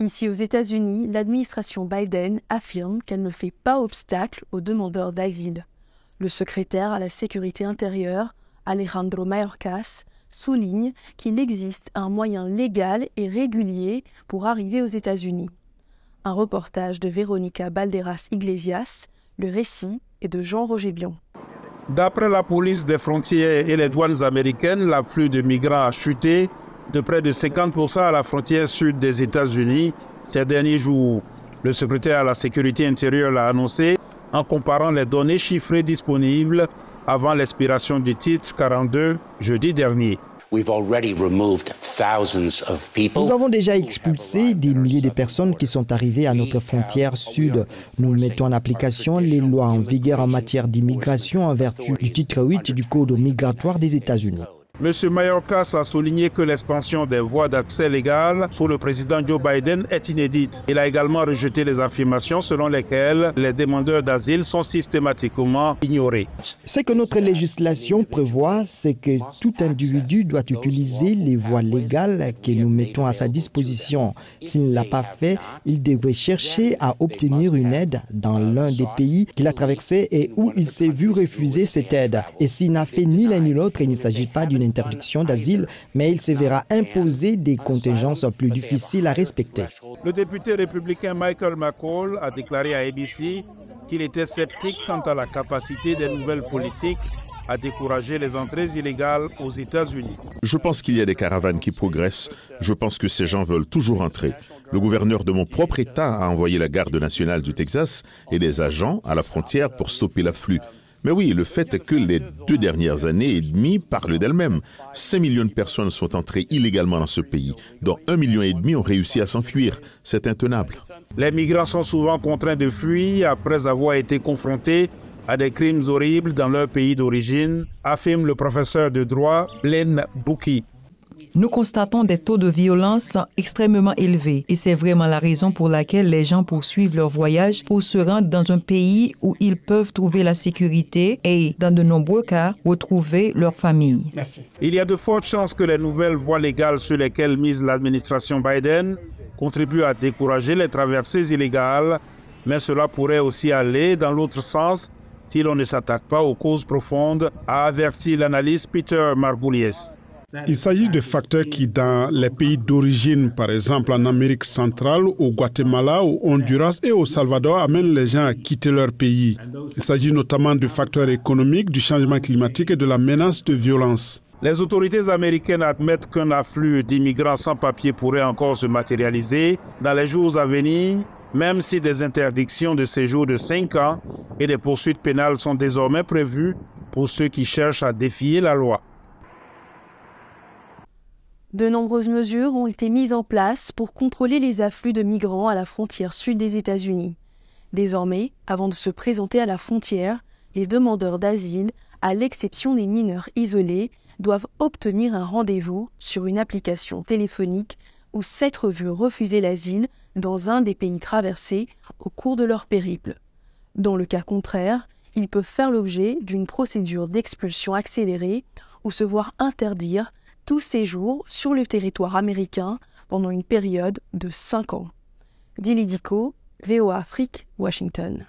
Ici aux États-Unis, l'administration Biden affirme qu'elle ne fait pas obstacle aux demandeurs d'asile. Le secrétaire à la sécurité intérieure, Alejandro Mayorkas, souligne qu'il existe un moyen légal et régulier pour arriver aux États-Unis. Un reportage de Véronica Balderas Iglesias, le récit est de Jean-Roger Bion. D'après la police des frontières et les douanes américaines, l'afflux de migrants a chuté de près de 50% à la frontière sud des États-Unis ces derniers jours. Le secrétaire à la sécurité intérieure l'a annoncé en comparant les données chiffrées disponibles avant l'expiration du titre 42 jeudi dernier. Nous avons déjà expulsé des milliers de personnes qui sont arrivées à notre frontière sud. Nous mettons en application les lois en vigueur en matière d'immigration en vertu du titre 8 du Code migratoire des États-Unis. M. Mayorkas a souligné que l'expansion des voies d'accès légales sous le président Joe Biden est inédite. Il a également rejeté les affirmations selon lesquelles les demandeurs d'asile sont systématiquement ignorés. Ce que notre législation prévoit, c'est que tout individu doit utiliser les voies légales que nous mettons à sa disposition. S'il ne l'a pas fait, il devrait chercher à obtenir une aide dans l'un des pays qu'il a traversé et où il s'est vu refuser cette aide. Et s'il n'a fait ni l'un ni l'autre, il ne s'agit pas d'une interdiction d'asile, mais il se verra imposer des contingences plus difficiles à respecter. Le député républicain Michael McCall a déclaré à ABC qu'il était sceptique quant à la capacité des nouvelles politiques à décourager les entrées illégales aux États-Unis. Je pense qu'il y a des caravanes qui progressent. Je pense que ces gens veulent toujours entrer. Le gouverneur de mon propre État a envoyé la garde nationale du Texas et des agents à la frontière pour stopper l'afflux. Mais oui, le fait est que les 2 dernières années et demie parlent d'elles-mêmes. 5 millions de personnes sont entrées illégalement dans ce pays, dont 1,5 million ont réussi à s'enfuir. C'est intenable. Les migrants sont souvent contraints de fuir après avoir été confrontés à des crimes horribles dans leur pays d'origine, affirme le professeur de droit Len Bouki. Nous constatons des taux de violence extrêmement élevés et c'est vraiment la raison pour laquelle les gens poursuivent leur voyage pour se rendre dans un pays où ils peuvent trouver la sécurité et, dans de nombreux cas, retrouver leur famille. Merci. Il y a de fortes chances que les nouvelles voies légales sur lesquelles mise l'administration Biden contribuent à décourager les traversées illégales, mais cela pourrait aussi aller dans l'autre sens si l'on ne s'attaque pas aux causes profondes, a averti l'analyste Peter Margulies. Il s'agit de facteurs qui, dans les pays d'origine, par exemple en Amérique centrale, au Guatemala, au Honduras et au Salvador, amènent les gens à quitter leur pays. Il s'agit notamment de facteurs économiques, du changement climatique et de la menace de violence. Les autorités américaines admettent qu'un afflux d'immigrants sans papier pourrait encore se matérialiser dans les jours à venir, même si des interdictions de séjour de 5 ans et des poursuites pénales sont désormais prévues pour ceux qui cherchent à défier la loi. De nombreuses mesures ont été mises en place pour contrôler les afflux de migrants à la frontière sud des États-Unis. Désormais, avant de se présenter à la frontière, les demandeurs d'asile, à l'exception des mineurs isolés, doivent obtenir un rendez-vous sur une application téléphonique ou s'être vus refuser l'asile dans un des pays traversés au cours de leur périple. Dans le cas contraire, ils peuvent faire l'objet d'une procédure d'expulsion accélérée ou se voir interdire tout séjour sur le territoire américain pendant une période de 5 ans. Dili Diko, VOA Afrique, Washington.